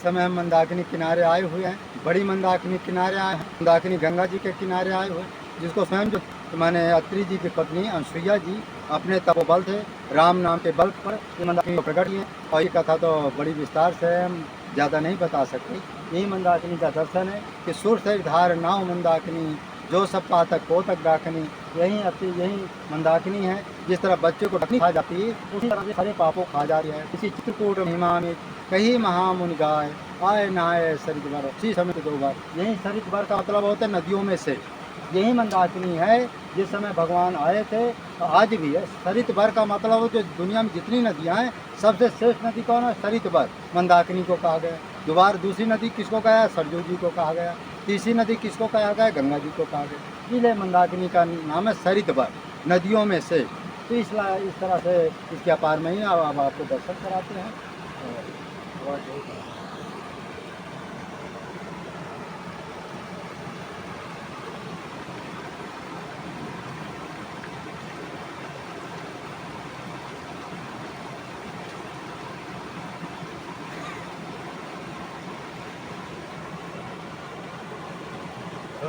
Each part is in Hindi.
समय हम मंदाकिनी किनारे आए हुए हैं, बड़ी मंदाकिनी किनारे आए हैं। मंदाकिनी गंगा जी के किनारे आए हुए, जिसको स्वयं जो माने अत्रि जी की पत्नी अनसुईया जी अपने तपोबल थे, राम नाम के बल पर ये मंदाकिनी को प्रकट किए। और ये कथा तो बड़ी विस्तार से हम ज़्यादा नहीं बता सकते। यही मंदाकिनी का दर्शन है कि सुर से धार नाव मंदाकिनी, जो सब पातक पोतक डाकनी। यही मंदाकिनी है। जिस तरह बच्चे को डकनी खा जाती है, उसी तरह सारे पापों खा जाती है। इसी चित्रकूट महिमा में कही महामुनि गाय, आए नहाए सरित बर, सी समित 2 बार। यही सरित बर का मतलब होता है नदियों में से। यही मंदाकिनी है। जिस समय भगवान आए थे, आज भी है। सरित बर का मतलब जो दुनिया में जितनी नदियाँ हैं, सबसे श्रेष्ठ नदी कौन है? सरित बर, मंदाकिनी को कहा गया। दूसरी नदी किसको कहा? सरजू जी को कहा गया। तीसरी नदी किसको कहा गया? गंगा जी को कहा गया। इसलिए मंदाकिनी का नाम है सरित बर, नदियों में से। तो इस तरह से इसके अपार में ही अब आपको दर्शन कराते हैं।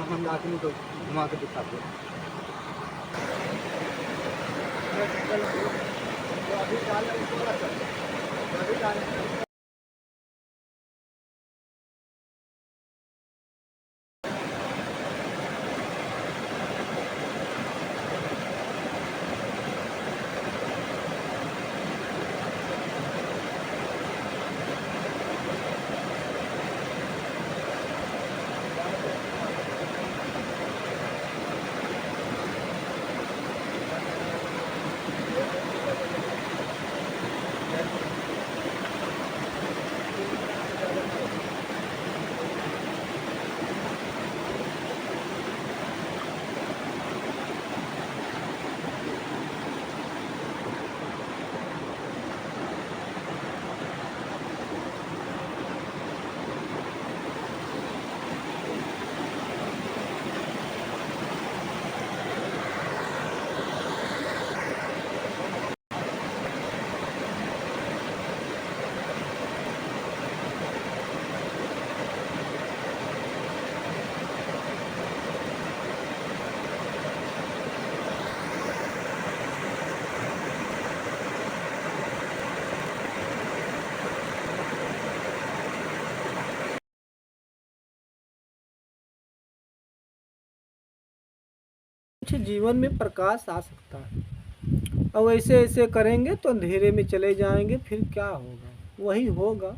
मंदाकिनी को घुमा के दिखाते हैं। जीवन में प्रकाश आ सकता है। और ऐसे ऐसे करेंगे तो अंधेरे में चले जाएंगे, फिर क्या होगा? वही होगा,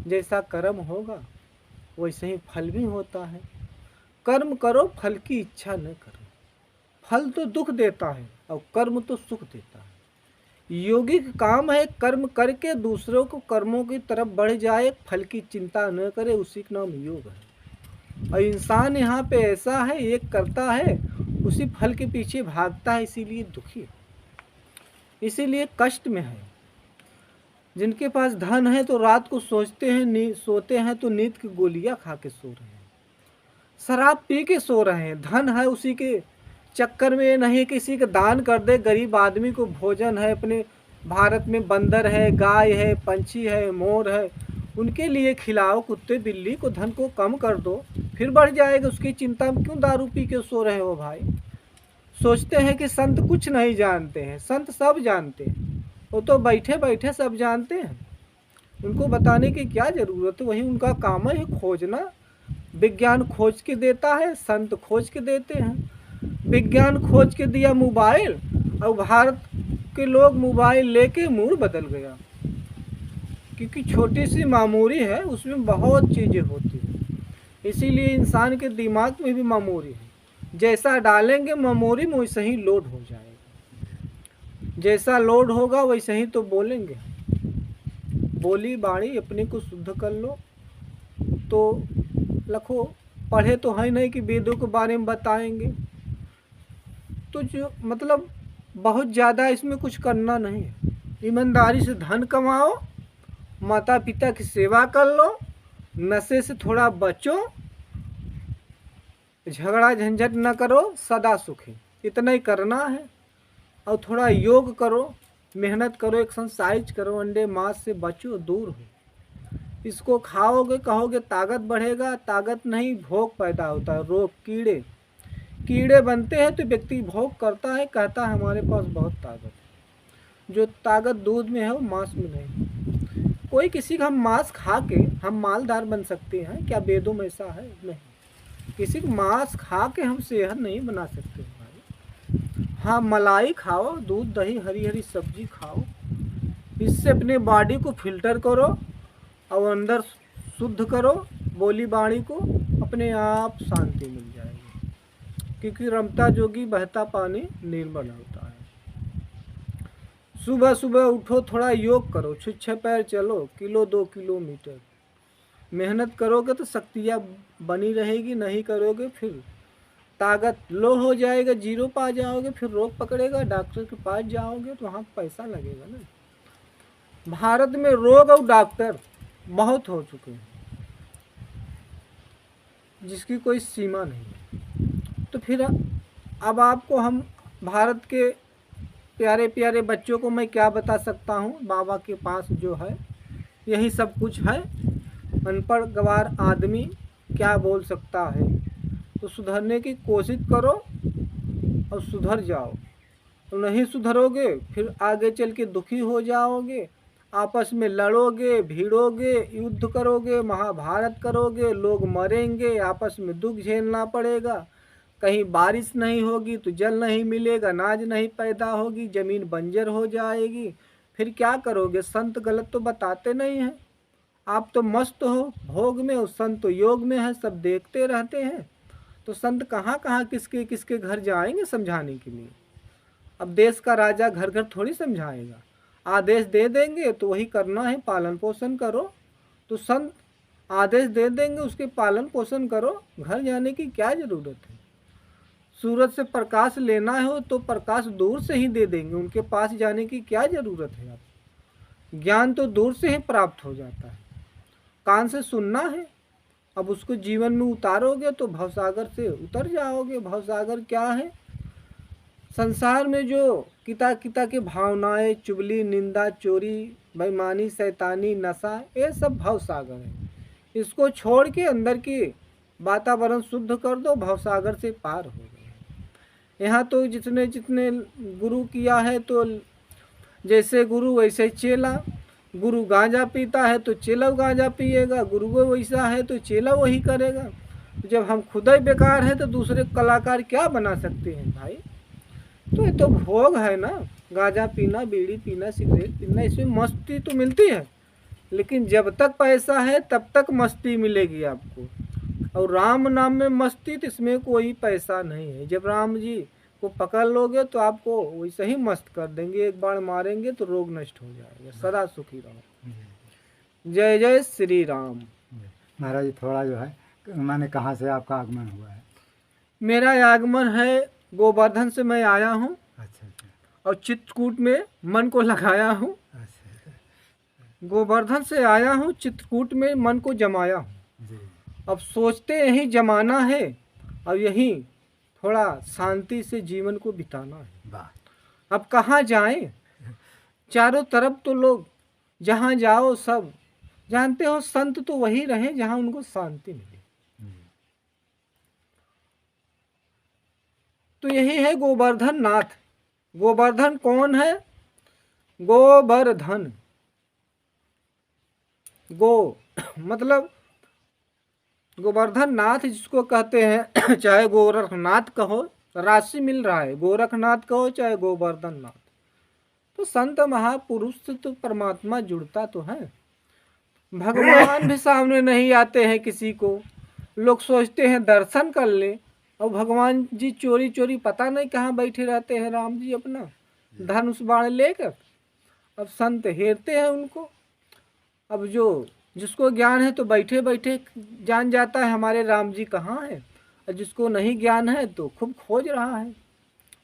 जैसा कर्म होगा वैसे ही फल भी होता है। कर्म करो, फल की इच्छा न करो। फल तो दुख देता है और कर्म तो सुख देता है। योगी का काम है कर्म करके दूसरों को कर्मों की तरफ बढ़ जाए, फल की चिंता न करे, उसी का नाम योग है। और इंसान यहाँ पे ऐसा है, एक करता है उसी फल के पीछे भागता है, इसीलिए दुखी है, इसीलिए कष्ट में है। जिनके पास धन है तो रात को सोचते हैं, सोते हैं तो नींद की गोलियां खा के सो रहे हैं, शराब पी के सो रहे हैं। धन है उसी के चक्कर में, नहीं किसी का दान कर दे। गरीब आदमी को भोजन है, अपने भारत में बंदर है, गाय है, पंछी है, मोर है, उनके लिए खिलाओ। कुत्ते बिल्ली को धन को कम कर दो, फिर बढ़ जाएगा। उसकी चिंता में क्यों दारू पी के सो रहे हो भाई? सोचते हैं कि संत कुछ नहीं जानते हैं। संत सब जानते हैं, वो तो बैठे बैठे सब जानते हैं। उनको बताने की क्या ज़रूरत है? वही उनका काम है खोजना। विज्ञान खोज के देता है, संत खोज के देते हैं। विज्ञान खोज के दिया मोबाइल, और भारत के लोग मोबाइल लेके मूड बदल गया, क्योंकि छोटी सी मामूरी है, उसमें बहुत चीज़ें होती हैं। इसीलिए इंसान के दिमाग में भी मेमोरी है, जैसा डालेंगे मेमोरी में वैसे ही लोड हो जाएगा। जैसा लोड होगा वैसे ही तो बोलेंगे। बोली बाणी अपने को शुद्ध कर लो तो लखो। पढ़े तो है नहीं कि वेदों के बारे में बताएंगे, तो जो मतलब बहुत ज़्यादा इसमें कुछ करना नहीं है। ईमानदारी से धन कमाओ, माता पिता की सेवा कर लो, नशे से थोड़ा बचो, झगड़ा झंझट न करो, सदा सुखी। इतना ही करना है। और थोड़ा योग करो, मेहनत करो, एक्सरसाइज करो, अंडे मांस से बचो, दूर हो। इसको खाओगे, कहोगे ताकत बढ़ेगा, ताकत नहीं, भोग पैदा होता है, रोग, कीड़े कीड़े बनते हैं तो व्यक्ति भोग करता है, कहता है हमारे पास बहुत ताकत है। जो ताकत दूध में है वो मांस में नहीं। कोई किसी का हम मांस खा के हम मालदार बन सकते हैं क्या? वेदों में ऐसा है? नहीं। किसी का मांस खा के हम सेहत नहीं बना सकते भाई। हाँ, मलाई खाओ, दूध दही हरी हरी सब्जी खाओ, इससे अपने बॉडी को फिल्टर करो और अंदर शुद्ध करो, बोली बाणी को, अपने आप शांति मिल जाएगी। क्योंकि रमता जोगी बहता पानी निर्मल होता है। सुबह सुबह उठो, थोड़ा योग करो, 6 पैर चलो, 1-2 किलोमीटर। मेहनत करोगे तो शक्तियाँ बनी रहेगी, नहीं करोगे फिर ताकत लो हो जाएगा, जीरो पा जाओगे, फिर रोग पकड़ेगा, डॉक्टर के पास जाओगे तो वहाँ पैसा लगेगा ना। भारत में रोग और डॉक्टर बहुत हो चुके हैं जिसकी कोई सीमा नहीं है। तो फिर अब आपको हम भारत के प्यारे प्यारे बच्चों को मैं क्या बता सकता हूँ? बाबा के पास जो है यही सब कुछ है। अनपढ़ गवार आदमी क्या बोल सकता है? तो सुधरने की कोशिश करो और सुधर जाओ। तो नहीं सुधरोगे फिर आगे चल के दुखी हो जाओगे, आपस में लड़ोगे, भिड़ोगे, युद्ध करोगे, महाभारत करोगे, लोग मरेंगे, आपस में दुख झेलना पड़ेगा। कहीं बारिश नहीं होगी तो जल नहीं मिलेगा, अनाज नहीं पैदा होगी, ज़मीन बंजर हो जाएगी। फिर क्या करोगे? संत गलत तो बताते नहीं हैं। आप तो मस्त हो भोग में और संत तो योग में है, सब देखते रहते हैं। तो संत कहाँ कहाँ किसके किसके घर जाएंगे समझाने के लिए? अब देश का राजा घर घर थोड़ी समझाएगा, आदेश दे देंगे तो वही करना है, पालन पोषण करो। तो संत आदेश दे देंगे, उसके पालन पोषण करो, घर जाने की क्या ज़रूरत है? सूरज से प्रकाश लेना हो तो प्रकाश दूर से ही दे देंगे, उनके पास जाने की क्या ज़रूरत है? आप ज्ञान तो दूर से ही प्राप्त हो जाता है, कान से सुनना है। अब उसको जीवन में उतारोगे तो भवसागर से उतर जाओगे। भवसागर क्या है? संसार में जो किता किता के भावनाएं, चुगली, निंदा, चोरी, बेईमानी, शैतानी, नशा, ये सब भवसागर है। इसको छोड़ के अंदर की वातावरण शुद्ध कर दो, भवसागर से पार हो गए। यहाँ तो जितने जितने गुरु किया है, तो जैसे गुरु वैसे चेला। गुरु गांजा पीता है तो चेला गांजा पिएगा, गुरु को वैसा है तो चेला वही करेगा। जब हम खुद ही बेकार है तो दूसरे कलाकार क्या बना सकते हैं भाई? तो ये तो भोग है ना, गांजा पीना, बीड़ी पीना, सिगरेट पीना, इसमें मस्ती तो मिलती है, लेकिन जब तक पैसा है तब तक मस्ती मिलेगी आपको। और राम नाम में मस्ती, तो इसमें कोई पैसा नहीं है। जब राम जी को पकड़ लोगे तो आपको वैसे ही मस्त कर देंगे, एक बार मारेंगे तो रोग नष्ट हो जाएगा। सदा सुखी रहो। जय जय श्री राम। महाराज जी थोड़ा जो है माने कहाँ से आपका आगमन हुआ है? मेरा आगमन है गोवर्धन से मैं आया हूँ। अच्छा अच्छा और चित्रकूट में मन को लगाया हूँ। अच्छा। गोवर्धन से आया हूँ, चित्रकूट में मन को जमाया हूँ। जी। अब सोचते यही जमाना है, अब यही थोड़ा शांति से जीवन को बिताना है। वाह। अब कहाँ जाएं? चारों तरफ तो लोग, जहाँ जाओ सब जानते हो, संत तो वही रहे जहाँ उनको शांति मिले। तो यही है गोवर्धन नाथ। गोवर्धन कौन है? गोवर्धन, गो मतलब गोवर्धन नाथ जिसको कहते हैं, चाहे गोरखनाथ कहो, राशि मिल रहा है, गोरखनाथ कहो चाहे गोवर्धन नाथ। तो संत महापुरुष से तो परमात्मा जुड़ता तो है। भगवान भी सामने नहीं आते हैं किसी को, लोग सोचते हैं दर्शन कर ले, और भगवान जी चोरी चोरी पता नहीं कहाँ बैठे रहते हैं, राम जी अपना धनुष बाण लेकर। अब संत हेरते हैं उनको। अब जो जिसको ज्ञान है तो बैठे बैठे जान जाता है हमारे राम जी कहाँ हैं, और जिसको नहीं ज्ञान है तो खूब खोज रहा है।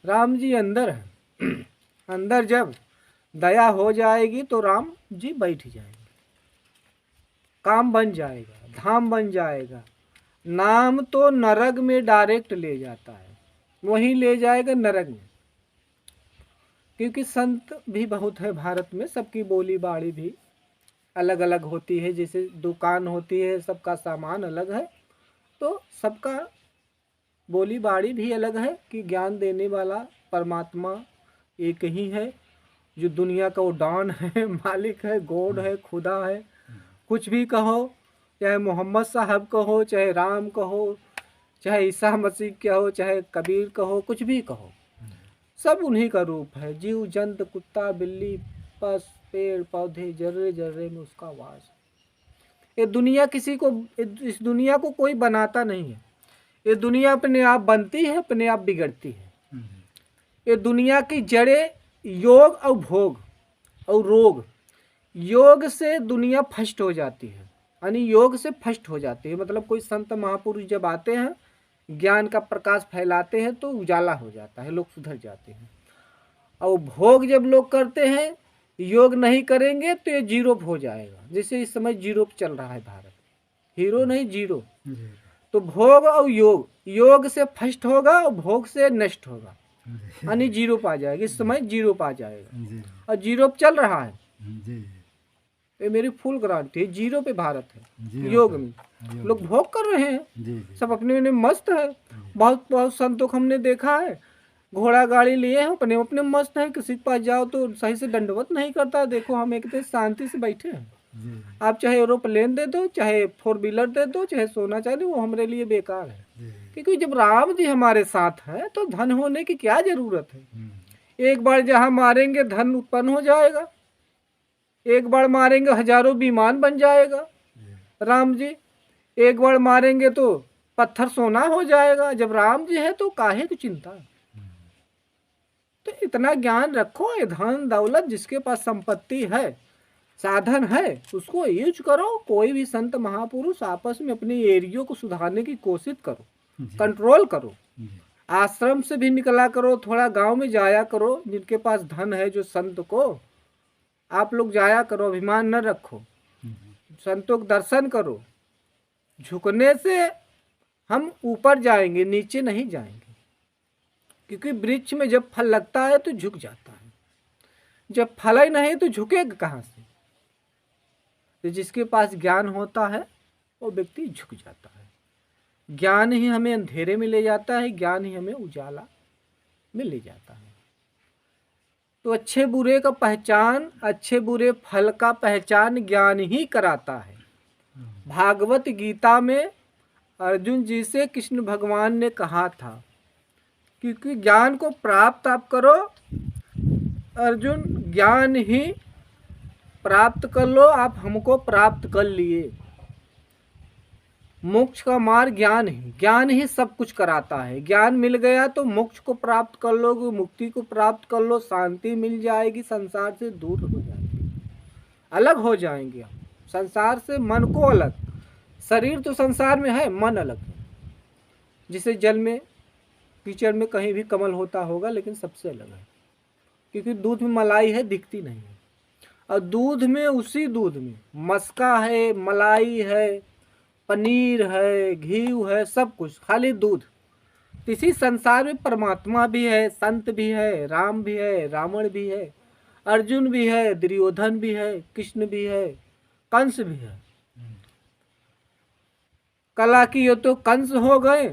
राम जी अंदर है। अंदर जब दया हो जाएगी तो राम जी बैठ जाएंगे, काम बन जाएगा, धाम बन जाएगा। नाम तो नरक में डायरेक्ट ले जाता है, वहीं ले जाएगा नरक में। क्योंकि संत भी बहुत है भारत में, सबकी बोली बाड़ी भी अलग अलग होती है, जैसे दुकान होती है, सबका सामान अलग है, तो सबका बोली बाड़ी भी अलग है कि ज्ञान देने वाला परमात्मा एक ही है, जो दुनिया का वो डॉन है, मालिक है, गॉड है, खुदा है। कुछ भी कहो, चाहे मोहम्मद साहब कहो, चाहे राम कहो, चाहे ईसा मसीह कहो, चाहे कबीर कहो, कुछ भी कहो, सब उन्हीं का रूप है। जीव जंत, कुत्ता बिल्ली, पस पेड़ पौधे, जर्रे जर्रे में उसका वास है। ये दुनिया किसी को, इस दुनिया को कोई बनाता नहीं है। ये दुनिया अपने आप बनती है, अपने आप बिगड़ती है। ये दुनिया की जड़ें योग और भोग और रोग। योग से दुनिया फस्ट हो जाती है, यानी योग से फस्ट हो जाती है, मतलब कोई संत महापुरुष जब आते हैं, ज्ञान का प्रकाश फैलाते हैं, तो उजाला हो जाता है, लोग सुधर जाते हैं। और भोग जब लोग करते हैं, योग नहीं करेंगे तो ये जीरो हो जाएगा। जैसे इस समय जीरो पे चल रहा है भारत, हीरो नहीं जीरो। तो भोग और योग, योग से फस्ट होगा और भोग से नष्ट होगा, यानी जीरो पे आ जाएगा। इस समय जीरो पे आ जाएगा और जीरो पे चल रहा है। ये मेरी फुल गारंटी है, जीरो पे भारत है। योग में लोग भोग कर रहे हैं, सब अपने में मस्त है। बहुत बहुत संतों को हमने देखा है, घोड़ा गाड़ी लिए हैं, अपने अपने मस्त है। किसी के पास जाओ तो सही से दंडवत नहीं करता। देखो हम एक शांति से बैठे हैं। आप चाहे एरोप्लेन दे दो, चाहे 4 व्हीलर दे दो, चाहे सोना चांदी, वो हमारे लिए बेकार है। क्योंकि जब राम जी हमारे साथ हैं तो धन होने की क्या जरूरत है। एक बार जहाँ मारेंगे धन उत्पन्न हो जाएगा, एक बार मारेंगे हजारों विमान बन जाएगा। राम जी एक बार मारेंगे तो पत्थर सोना हो जाएगा। जब राम जी है तो काहे की चिंता। तो इतना ज्ञान रखो, ये धन दौलत जिसके पास संपत्ति है, साधन है, उसको यूज करो। कोई भी संत महापुरुष आपस में अपने एरियो को सुधारने की कोशिश करो, कंट्रोल करो। आश्रम से भी निकला करो, थोड़ा गांव में जाया करो। जिनके पास धन है, जो संत को, आप लोग जाया करो, अभिमान न रखो, संतों के दर्शन करो। झुकने से हम ऊपर जाएंगे, नीचे नहीं जाएंगे। क्योंकि वृक्ष में जब फल लगता है तो झुक जाता है, जब फल ही नहीं तो झुकेगा कहाँ से। तो जिसके पास ज्ञान होता है वो व्यक्ति झुक जाता है। ज्ञान ही हमें अंधेरे में ले जाता है, ज्ञान ही हमें उजाला में ले जाता है। तो अच्छे बुरे का पहचान, अच्छे बुरे फल का पहचान ज्ञान ही कराता है। भागवत गीता में अर्जुन जी से कृष्ण भगवान ने कहा था, क्योंकि ज्ञान को प्राप्त आप करो अर्जुन, ज्ञान ही प्राप्त कर लो। आप हमको प्राप्त कर लिए। मोक्ष का मार्ग ज्ञान ही, ज्ञान ही सब कुछ कराता है। ज्ञान मिल गया तो मोक्ष को प्राप्त कर लोगे, मुक्ति को प्राप्त कर लो, शांति मिल जाएगी, संसार से दूर हो जाएंगे, अलग हो जाएंगे हम संसार से। मन को अलग, शरीर तो संसार में है, मन अलग है। जिसे जल में कीचड़ में कहीं भी कमल होता होगा, लेकिन सबसे अलग है। क्योंकि दूध में मलाई है, दिखती नहीं है। और दूध में, उसी दूध में मस्का है, मलाई है, पनीर है, घी है, सब कुछ, खाली दूध। इसी संसार में परमात्मा भी है, संत भी है, राम भी है, रावण भी है, अर्जुन भी है, दुर्योधन भी है, कृष्ण भी है, कंस भी है। कला की ये तो कंस हो गए,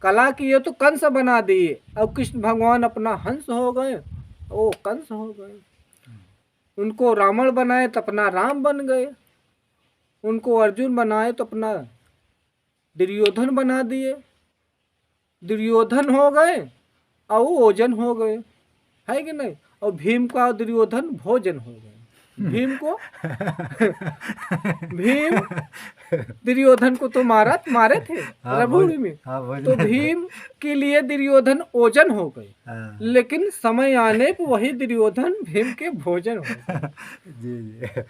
कला की ये तो कंस बना दिए। अब कृष्ण भगवान अपना हंस हो गए, ओ कंस हो गए। उनको रावण बनाए तो अपना राम बन गए, उनको अर्जुन बनाए तो अपना दुर्योधन बना दिए। दुर्योधन हो गए और वो ओजन हो गए, है कि नहीं। और भीम का दुर्योधन भोजन हो गए। भीम को भीम दुर्योधन को तो मारे थे रणभूमि में। तो भीम के लिए दुर्योधन ओजन हो गए, लेकिन समय आने पर वही दुर्योधन भीम के भोजन हो गए।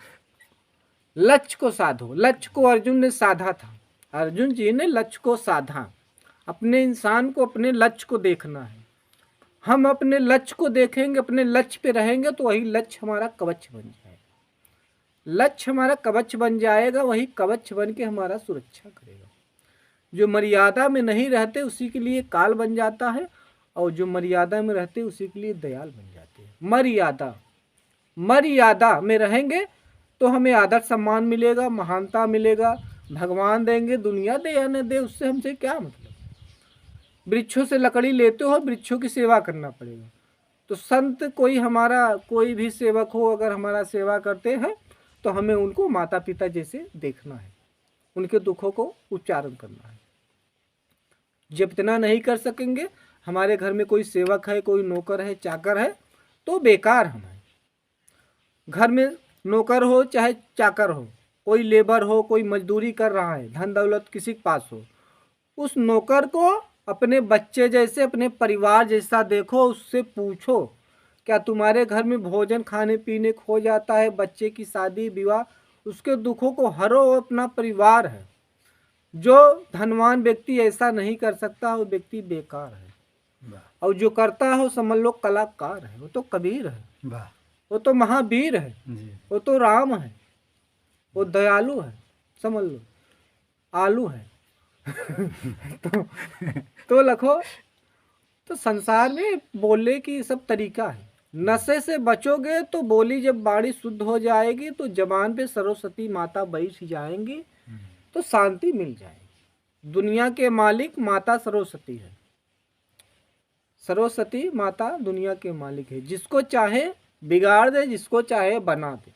लक्ष्य को साधो। लक्ष्य को अर्जुन ने साधा था, अर्जुन जी ने लक्ष्य को साधा। अपने इंसान को अपने लक्ष्य को देखना है। हम अपने लक्ष्य को देखेंगे, अपने लक्ष्य पे रहेंगे, तो वही लक्ष्य हमारा कवच बन जाएगा। लक्ष्य हमारा कवच बन जाएगा, वही कवच बन के हमारा सुरक्षा करेगा। जो मर्यादा में नहीं रहते उसी के लिए काल बन जाता है, और जो मर्यादा में रहते उसी के लिए दयाल बन जाते हैं। मर्यादा में रहेंगे तो हमें आदर सम्मान मिलेगा, महानता मिलेगा। भगवान देंगे, दुनिया दे या न दे, उससे हमसे क्या मतलब। वृक्षों से लकड़ी लेते हो, वृक्षों की सेवा करना पड़ेगा। तो संत कोई हमारा कोई भी सेवक हो, अगर हमारा सेवा करते हैं तो हमें उनको माता पिता जैसे देखना है, उनके दुखों को उच्चारण करना है। जब इतना नहीं कर सकेंगे, हमारे घर में कोई सेवक है, कोई नौकर है, चाकर है, तो बेकार हमारे घर में नौकर हो चाहे चाकर हो, कोई लेबर हो, कोई मजदूरी कर रहा है, धन दौलत किसी के पास हो, उस नौकर को अपने बच्चे जैसे, अपने परिवार जैसा देखो। उससे पूछो क्या तुम्हारे घर में भोजन खाने पीने को हो जाता है, बच्चे की शादी विवाह, उसके दुखों को हरो, अपना परिवार है। जो धनवान व्यक्ति ऐसा नहीं कर सकता, वो व्यक्ति बेकार है। और जो करता है वो समझ लो कलाकार है, वो तो कबीर है, वो तो महावीर है, वो तो राम है, वो दयालु है, समझ लो आलू है। तो लखो, तो संसार में बोलने की सब तरीका है। नशे से बचोगे तो बोली जब बाणी शुद्ध हो जाएगी, तो जबान पे सरस्वती माता बैठ जाएंगी, तो शांति मिल जाएगी। दुनिया के मालिक माता सरस्वती है। सरस्वती माता दुनिया के मालिक है, जिसको चाहे बिगाड़ दे, जिसको चाहे बना दे।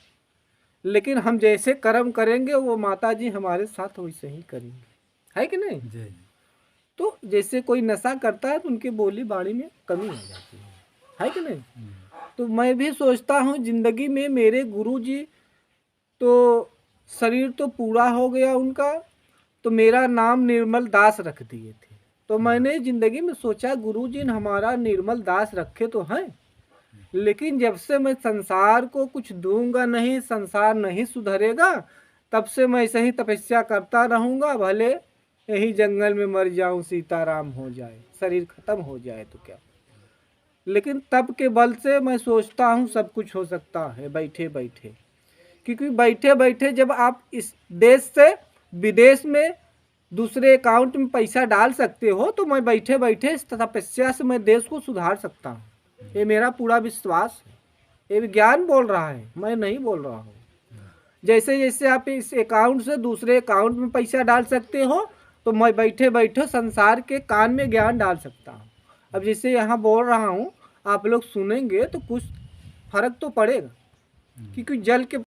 लेकिन हम जैसे कर्म करेंगे वो माता जी हमारे साथ वैसे ही करेंगे, है कि नहीं जी। तो जैसे कोई नशा करता है तो उनकी बोली बाणी में कमी हो जाती है कि नहीं। तो मैं भी सोचता हूँ जिंदगी में मेरे गुरु जी तो शरीर तो पूरा हो गया उनका, तो मेरा नाम निर्मल दास रख दिए थे। तो मैंने जिंदगी में सोचा गुरु जी ने हमारा निर्मल दास रखे तो हैं, लेकिन जब से मैं संसार को कुछ दूंगा नहीं, संसार नहीं सुधरेगा, तब से मैं ऐसे ही तपस्या करता रहूँगा। भले यही जंगल में मर जाऊं, सीताराम हो जाए, शरीर खत्म हो जाए तो क्या। लेकिन तब के बल से मैं सोचता हूँ सब कुछ हो सकता है बैठे बैठे। क्योंकि बैठे बैठे जब आप इस देश से विदेश में दूसरे अकाउंट में पैसा डाल सकते हो, तो मैं बैठे बैठे इस तपस्या से मैं देश को सुधार सकता हूँ। ये मेरा पूरा विश्वास है, ये विज्ञान बोल रहा है, मैं नहीं बोल रहा हूँ। जैसे जैसे आप इस अकाउंट से दूसरे अकाउंट में पैसा डाल सकते हो, तो मैं बैठे बैठे संसार के कान में ज्ञान डाल सकता हूँ। अब जैसे यहाँ बोल रहा हूँ, आप लोग सुनेंगे तो कुछ फर्क तो पड़ेगा, क्योंकि जल के